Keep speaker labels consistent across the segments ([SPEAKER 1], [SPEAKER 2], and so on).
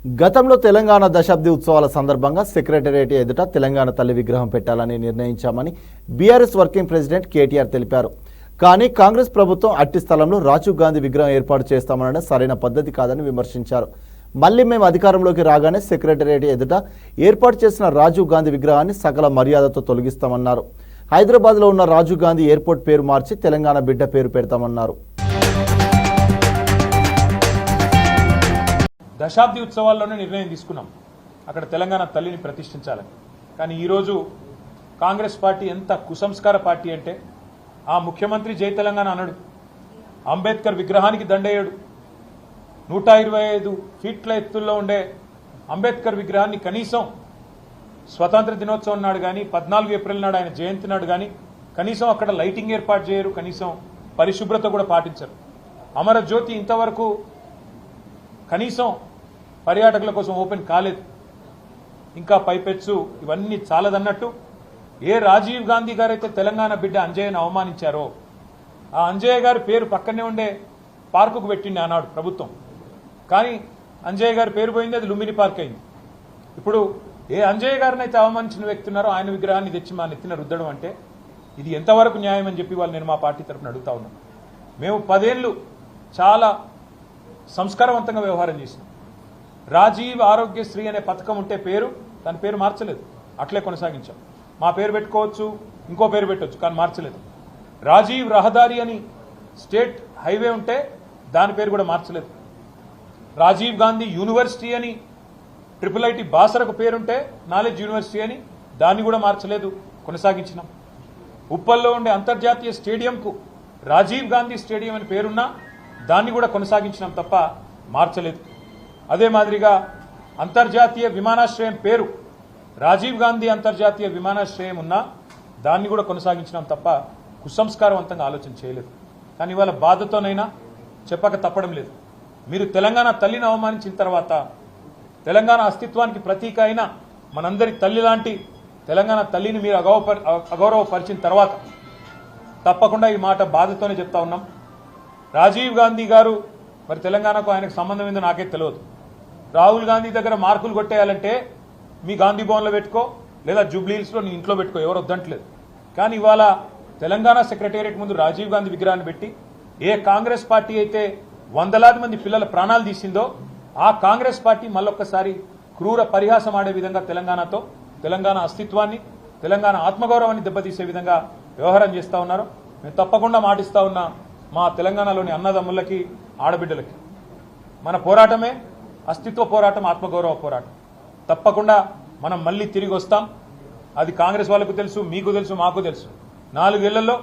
[SPEAKER 1] గతంలో తెలంగాణ దశాబ్ది ఉత్సవాల సందర్భంగా సెక్రటేరియట్ ఎదుట తెలంగాణ తల్లి విగ్రహం పెట్టాలని నిర్ణయించామని బీఆర్ఎస్ వర్కింగ్ ప్రెసిడెంట్ కేటీఆర్ తెలిపారు. కానీ కాంగ్రెస్ ప్రభుత్వం అట్టి స్థలంలో రాజీవ్ గాంధీ విగ్రహం ఏర్పాటు చేస్తామనడం సరైన పద్ధతి కాదని విమర్శించారు. మళ్లీ మేము అధికారంలోకి రాగానే సెక్రటేరియట్ ఎదుట ఏర్పాటు చేసిన రాజీవ్ గాంధీ విగ్రహాన్ని సకల మర్యాదతో తొలగిస్తామన్నారు. హైదరాబాద్లో ఉన్న రాజీవ్ గాంధీ ఎయిర్పోర్ట్ పేరు మార్చి తెలంగాణ బిడ్డ పేరు పెడతామన్నారు.
[SPEAKER 2] దశాబ్ది ఉత్సవాల్లోనే నిర్ణయం తీసుకున్నాం అక్కడ తెలంగాణ తల్లిని ప్రతిష్ఠించాలని. కానీ ఈరోజు కాంగ్రెస్ పార్టీ ఎంత కుసంస్కార పార్టీ అంటే ఆ ముఖ్యమంత్రి జై తెలంగాణ అనడు, అంబేద్కర్ విగ్రహానికి దండేయడు. 125 ఫీట్ల ఎత్తుల్లో ఉండే అంబేద్కర్ విగ్రహాన్ని కనీసం స్వతంత్ర దినోత్సవం నాడు కానీ 14 ఏప్రిల్ నాడు ఆయన జయంతి నాడు కానీ కనీసం అక్కడ లైటింగ్ ఏర్పాటు చేయరు, కనీసం పరిశుభ్రత కూడా పాటించరు. అమరజ్యోతి ఇంతవరకు కనీసం పర్యాటకుల కోసం ఓపెన్ కాలేదు. ఇంకా పైపెచ్చు ఇవన్నీ చాలదన్నట్టు ఏ రాజీవ్ గాంధీ గారైతే తెలంగాణ బిడ్డ అంజయ్యను అవమానించారో ఆ అంజయ్య గారి పేరు పక్కనే ఉండే పార్కుకు పెట్టింది ఆనాడు ప్రభుత్వం. కానీ అంజయ్య గారి పేరు పోయింది, అది లుంబిని పార్క్ అయింది. ఇప్పుడు ఏ అంజయ్య గారిని అయితే అవమానించిన వ్యక్తి ఉన్నారో ఆయన విగ్రహాన్ని తెచ్చి మా నెత్తిన రుద్దడం అంటే ఇది ఎంతవరకు న్యాయం అని చెప్పి వాళ్ళు నేను మా పార్టీ తరఫున అడుగుతా ఉన్నాను. మేము 10 ఏళ్ళు చాలా సంస్కారవంతంగా వ్యవహారం చేసినాం. రాజీవ్ ఆరోగ్యశ్రీ అనే పథకం ఉంటే దాని పేరు మార్చలేదు, అట్లే కొనసాగించాం. మా పేరు పెట్టుకోవచ్చు, ఇంకో పేరు పెట్టవచ్చు, కానీ మార్చలేదు. రాజీవ్ రహదారి అని స్టేట్ హైవే ఉంటే దాని పేరు కూడా మార్చలేదు. రాజీవ్ గాంధీ యూనివర్సిటీ అని IIIT బాసరకు పేరుంటే నాలెడ్జ్ యూనివర్సిటీ అని దాన్ని కూడా మార్చలేదు, కొనసాగించినాం. ఉప్పల్లో ఉండే అంతర్జాతీయ స్టేడియంకు రాజీవ్ గాంధీ స్టేడియం అని పేరున్నా దాన్ని కూడా కొనసాగించినాం తప్ప మార్చలేదు. అదే మాదిరిగా అంతర్జాతీయ విమానాశ్రయం పేరు రాజీవ్ గాంధీ అంతర్జాతీయ విమానాశ్రయం ఉన్నా దాన్ని కూడా కొనసాగించినాం తప్ప కుసంస్కారవంతంగా ఆలోచన చేయలేదు. కానీ ఇవాళ బాధతోనైనా చెప్పక తప్పడం లేదు. మీరు తెలంగాణ తల్లిని అవమానించిన తర్వాత, తెలంగాణ అస్తిత్వానికి ప్రతీక అయిన మనందరి తల్లి లాంటి తెలంగాణ తల్లిని మీరు అగౌరవపరిచిన తర్వాత తప్పకుండా ఈ మాట బాధతోనే చెప్తా ఉన్నాం. రాజీవ్ గాంధీ గారు మరి తెలంగాణకు ఆయనకు సంబంధం ఏందో నాకే తెలియదు. రాహుల్ గాంధీ దగ్గర మార్కులు కొట్టేయాలంటే మీ గాంధీ భవన్లో పెట్టుకో, లేదా జూబ్లీహిల్స్లో నీ ఇంట్లో పెట్టుకో, ఎవరు వద్దంటలేదు. కానీ ఇవాళ తెలంగాణ సెక్రటేరియట్ ముందు రాజీవ్ గాంధీ విగ్రహాన్ని పెట్టి ఏ కాంగ్రెస్ పార్టీ అయితే వందలాది మంది పిల్లల ప్రాణాలు తీసిందో ఆ కాంగ్రెస్ పార్టీ మళ్ళొక్కసారి క్రూర పరిహాసం ఆడే విధంగా తెలంగాణతో, తెలంగాణ అస్తిత్వాన్ని, తెలంగాణ ఆత్మగౌరవాన్ని దెబ్బతీసే విధంగా వ్యవహారం చేస్తూ ఉన్నారు. మేము తప్పకుండా మాటిస్తా ఉన్నా మా తెలంగాణలోని అన్నదమ్ములకి, ఆడబిడ్డలకి మన పోరాటమే అస్తిత్వ పోరాటం, ఆత్మగౌరవ పోరాటం. తప్పకుండా మనం మళ్ళీ తిరిగి వస్తాం. అది కాంగ్రెస్ వాళ్ళకు తెలుసు, మీకు తెలుసు, మాకు తెలుసు. 4 ఏళ్లలో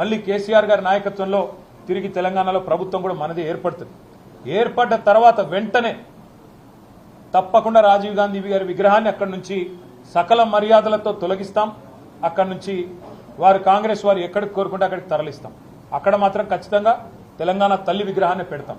[SPEAKER 2] మళ్ళీ కేసీఆర్ గారి నాయకత్వంలో తిరిగి తెలంగాణలో ప్రభుత్వం కూడా మనది ఏర్పడుతుంది. ఏర్పడ్డ తర్వాత వెంటనే తప్పకుండా రాజీవ్ గాంధీ గారి విగ్రహాన్ని అక్కడి నుంచి సకల మర్యాదలతో తొలగిస్తాం. అక్కడి నుంచి వారు కాంగ్రెస్ వారు ఎక్కడికి కోరుకుంటే అక్కడికి తరలిస్తాం. అక్కడ మాత్రం ఖచ్చితంగా తెలంగాణ తల్లి విగ్రహాన్ని పెడతాం.